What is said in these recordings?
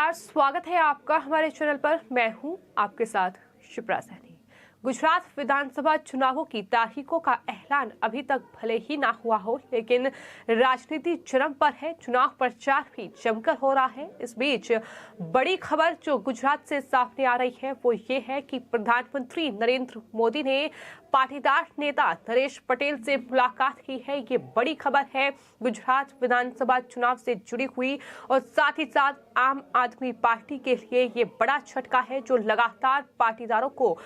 नमस्कार, स्वागत है आपका हमारे चैनल पर। मैं हूं आपके साथ शिप्रा सैनी। गुजरात विधानसभा चुनावों की तारीखों का ऐलान अभी तक भले ही ना हुआ हो, लेकिन राजनीति चरम पर है। चुनाव प्रचार भी जमकर हो रहा है। इस बीच बड़ी खबर जो गुजरात से सामने आ रही है वो ये है कि प्रधानमंत्री नरेंद्र मोदी ने पाटीदार नेता नरेश पटेल से मुलाकात की है। ये बड़ी खबर है गुजरात विधानसभा चुनाव से जुड़ी हुई, और साथ ही साथ आम आदमी पार्टी के लिए ये बड़ा झटका है जो लगातार पाटीदारों को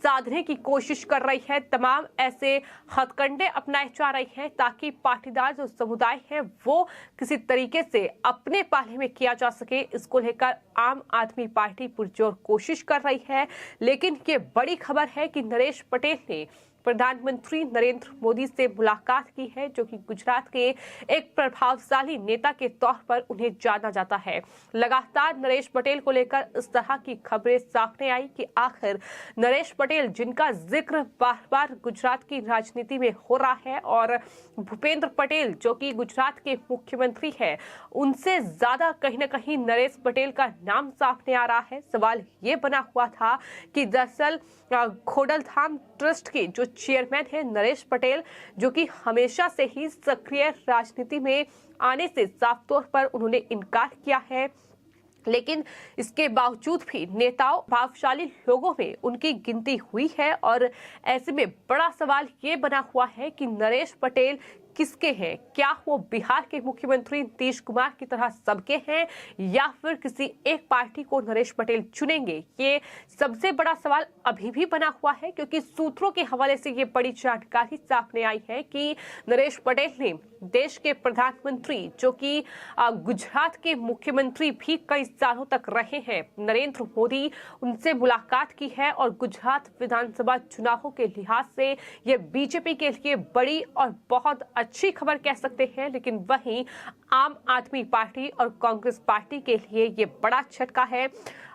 साधने की कोशिश कर रही है। तमाम ऐसे हथकंडे अपनाए जा रहे हैं ताकि पाटीदार जो समुदाय है वो किसी तरीके से अपने पाले में किया जा सके। इसको लेकर आम आदमी पार्टी पुरजोर कोशिश कर रही है, लेकिन ये बड़ी खबर है कि नरेश पटेल ने प्रधानमंत्री नरेंद्र मोदी से मुलाकात की है, जो कि गुजरात के एक प्रभावशाली नेता के तौर पर उन्हें जाना जाता है। लगातार नरेश पटेल को लेकर इस तरह की खबरें सामने आई कि आखिर नरेश पटेल, जिनका जिक्र बार बार गुजरात की राजनीति में हो रहा है, और भूपेंद्र पटेल जो कि गुजरात के मुख्यमंत्री है, उनसे ज्यादा कहीं न कहीं नरेश पटेल का नाम सामने आ रहा है। सवाल ये बना हुआ था कि दरअसल खोडलधाम ट्रस्ट के जो चेयरमैन है नरेश पटेल, जो कि हमेशा से ही सक्रिय राजनीति में आने से साफ तौर पर उन्होंने इनकार किया है, लेकिन इसके बावजूद भी नेताओं, प्रभावशाली लोगों में उनकी गिनती हुई है। और ऐसे में बड़ा सवाल ये बना हुआ है कि नरेश पटेल किसके हैं? क्या वो बिहार के मुख्यमंत्री नीतीश कुमार की तरह सबके हैं, या फिर किसी एक पार्टी को नरेश पटेल चुनेंगे? ये सबसे बड़ा सवाल अभी भी बना हुआ है, क्योंकि सूत्रों के हवाले से ये बड़ी जानकारी सामने आई है कि नरेश पटेल ने देश के प्रधानमंत्री, जो कि गुजरात के मुख्यमंत्री भी कई सालों तक रहे हैं, नरेंद्र मोदी, उनसे मुलाकात की है। और गुजरात विधानसभा चुनावों के लिहाज से ये बीजेपी के लिए बड़ी और बहुत अच्छी खबर कह सकते हैं, लेकिन वहीं आम आदमी पार्टी और कांग्रेस पार्टी के लिए ये बड़ा झटका है।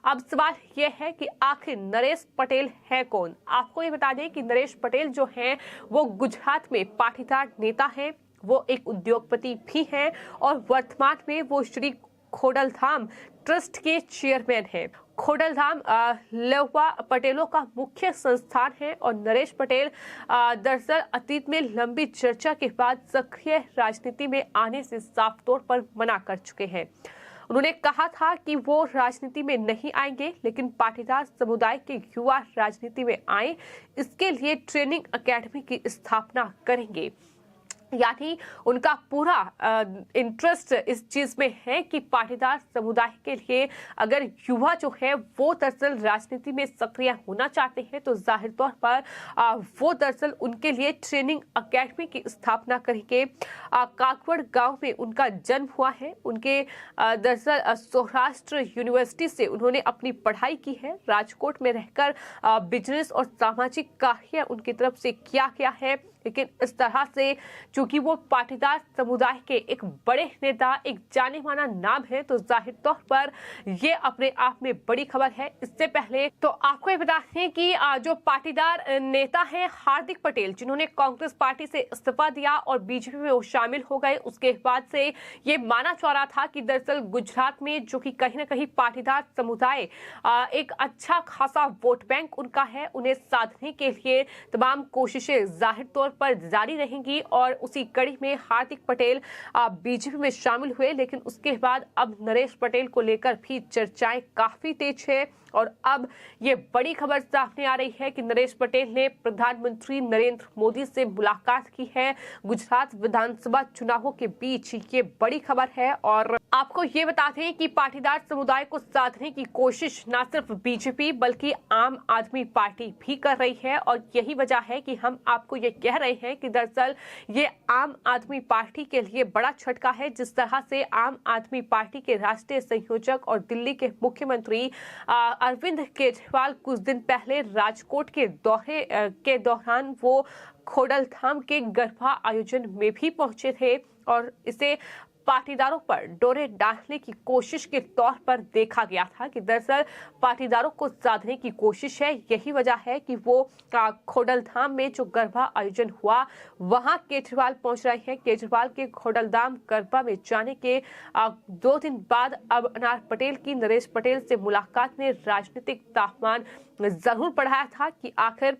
अब सवाल ये है कि आखिर नरेश पटेल है कौन? आपको ये बता दें कि नरेश पटेल जो हैं वो गुजरात में पाटीदार नेता हैं, वो एक उद्योगपति भी हैं, और वर्तमान में वो श्री खोडलधाम ट्रस्ट के चेयरमैन हैं। खोडलधाम लेवा पटेलों का मुख्य संस्थान है, और नरेश पटेल दरअसल अतीत में लंबी चर्चा के बाद सक्रिय राजनीति में आने से साफ तौर पर मना कर चुके हैं। उन्होंने कहा था कि वो राजनीति में नहीं आएंगे, लेकिन पाटीदार समुदाय के युवा राजनीति में आए, इसके लिए ट्रेनिंग एकेडमी की स्थापना करेंगे। यानी उनका पूरा इंटरेस्ट इस चीज में है कि पाटीदार समुदाय के लिए अगर युवा जो है वो दरअसल राजनीति में सक्रिय होना चाहते हैं, तो जाहिर तौर पर वो दरअसल उनके लिए ट्रेनिंग एकेडमी की स्थापना करेंगे। काकवड़ गांव में उनका जन्म हुआ है। उनके दरअसल सौराष्ट्र यूनिवर्सिटी से उन्होंने अपनी पढ़ाई की है। राजकोट में रहकर बिजनेस और सामाजिक कार्य उनकी तरफ से किया गया है, लेकिन इस तरह से चूंकि वो पाटीदार समुदाय के एक बड़े नेता, एक जाने माना नाम है, तो जाहिर तौर पर ये अपने आप में बड़ी खबर है। इससे पहले तो आपको ये बता दें कि जो पाटीदार नेता हैं हार्दिक पटेल, जिन्होंने कांग्रेस पार्टी से इस्तीफा दिया और बीजेपी में वो शामिल हो गए, उसके बाद से ये माना जा रहा था कि दरअसल गुजरात में जो कि कहीं ना कहीं पाटीदार समुदाय एक अच्छा खासा वोट बैंक उनका है, उन्हें साधने के लिए तमाम कोशिशें जाहिर तौर पर जारी रहेंगी। और उसी कड़ी में हार्दिक पटेल बीजेपी में शामिल हुए, लेकिन उसके बाद अब नरेश पटेल को लेकर भी चर्चाएं काफी तेज है। और अब ये बड़ी खबर सामने आ रही है कि नरेश पटेल ने प्रधानमंत्री नरेंद्र मोदी से मुलाकात की है गुजरात विधानसभा चुनावों के बीच। ये बड़ी खबर है, और आपको ये बता दें कि पाटीदार समुदाय को साधने की कोशिश न सिर्फ बीजेपी बल्कि आम आदमी पार्टी भी कर रही है। और यही वजह है कि हम आपको ये कह रहे हैं कि दरअसल ये आम आदमी पार्टी के लिए बड़ा झटका है। जिस तरह से आम आदमी पार्टी के राष्ट्रीय संयोजक और दिल्ली के मुख्यमंत्री अरविंद केजरीवाल कुछ दिन पहले राजकोट के दौरे के दौरान वो खोडलधाम के गरबा आयोजन में भी पहुंचे थे, और इसे पाटीदारों पर डोरे डालने की कोशिश के तौर पर देखा गया था कि दरअसल पाटीदारों को साधने की कोशिश है। यही वजह है कि वो खोडलधाम में जो गरबा आयोजन हुआ वहां केजरीवाल पहुंच रहे हैं। केजरीवाल के खोडलधाम गरबा में जाने के 2 दिन बाद अब अनार पटेल की नरेश पटेल से मुलाकात ने राजनीतिक तापमान जरूर बढ़ाया था कि आखिर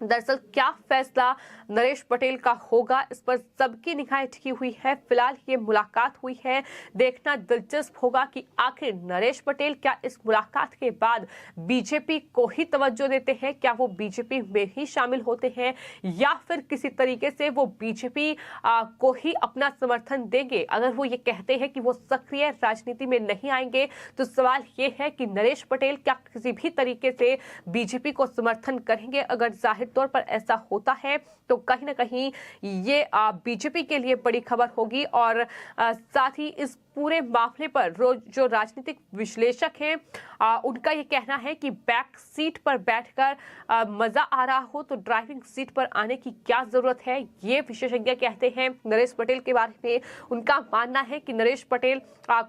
दरअसल क्या फैसला नरेश पटेल का होगा, इस पर सबकी निगाहें टिकी हुई है। फिलहाल ये मुलाकात हुई है, देखना दिलचस्प होगा कि आखिर नरेश पटेल क्या इस मुलाकात के बाद बीजेपी को ही तवज्जो देते हैं, क्या वो बीजेपी में ही शामिल होते हैं या फिर किसी तरीके से वो बीजेपी को ही अपना समर्थन देंगे। अगर वो ये कहते हैं कि वो सक्रिय राजनीति में नहीं आएंगे तो सवाल ये है कि नरेश पटेल क्या किसी भी तरीके से बीजेपी को समर्थन करेंगे। अगर जाहिर तौर पर ऐसा होता है तो कहीं ना कहीं ये बीजेपी के लिए बड़ी खबर होगी। और साथ ही इस पूरे मामले पर जो राजनीतिक विश्लेषक हैं उनका ये कहना है कि बैक सीट पर बैठकर मजा आ रहा हो तो ड्राइविंग सीट पर आने की क्या जरूरत है। ये विशेषज्ञ कहते हैं नरेश पटेल के बारे में। उनका मानना है कि नरेश पटेल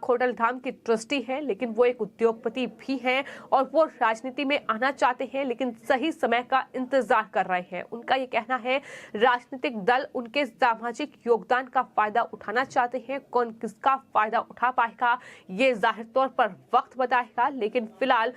खोडलधाम के ट्रस्टी है, लेकिन वो एक उद्योगपति भी हैं और वो राजनीति में आना चाहते हैं लेकिन सही समय का इंतजार कर रहे हैं। उनका ये कहना है राजनीतिक दल उनके सामाजिक योगदान का फायदा उठाना चाहते हैं। कौन किसका फायदा उठा पाएगा ये जाहिर तौर पर वक्त बताएगा, लेकिन फिलहाल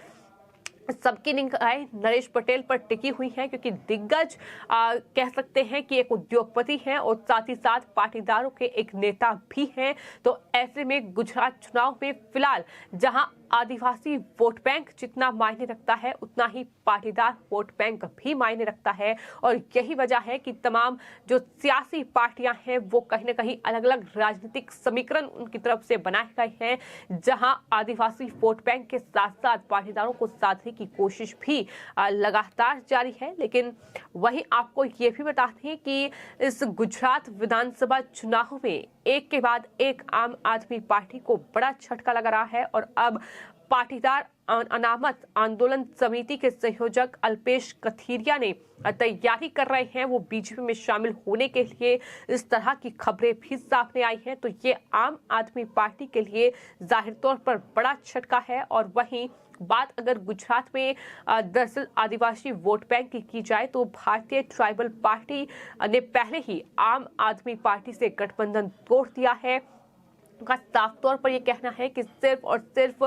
सबकी निगाहें नरेश पटेल पर टिकी हुई हैं क्योंकि दिग्गज कह सकते हैं कि एक उद्योगपति हैं और साथ ही साथ पाटीदारों के एक नेता भी हैं। तो ऐसे में गुजरात चुनाव में फिलहाल जहां आदिवासी वोट बैंक जितना मायने रखता है उतना ही पाटीदार वोट बैंक भी मायने रखता है। और यही वजह है कि तमाम जो सियासी पार्टियां हैं वो कहीं ना कहीं अलग अलग राजनीतिक समीकरण उनकी तरफ से बनाए गए हैं, जहां आदिवासी वोट बैंक के साथ साथ पाटीदारों को साधने की कोशिश भी लगातार जारी है। लेकिन वहीं आपको ये भी बताते हैं कि इस गुजरात विधानसभा चुनाव में एक के बाद एक आम आदमी पार्टी को बड़ा झटका लग रहा है और अब पाटीदार अनामत आंदोलन समिति के संयोजक अल्पेश कथीरिया ने तैयारी कर रहे हैं वो बीजेपी में शामिल होने के लिए। इस तरह की खबरें भी सामने आई हैं तो ये आम आदमी पार्टी के लिए जाहिर तौर पर बड़ा झटका है। और वहीं बात अगर गुजरात में दरअसल आदिवासी वोट बैंक की जाए तो भारतीय ट्राइबल पार्टी ने पहले ही आम आदमी पार्टी से गठबंधन तोड़ दिया है। उनका साफ तौर पर यह कहना है कि सिर्फ और सिर्फ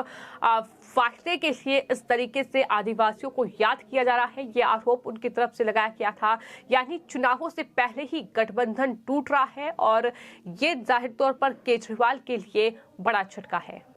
फायदे के लिए इस तरीके से आदिवासियों को याद किया जा रहा है, ये आरोप उनकी तरफ से लगाया गया था। यानी चुनावों से पहले ही गठबंधन टूट रहा है और ये जाहिर तौर पर केजरीवाल के लिए बड़ा झटका है।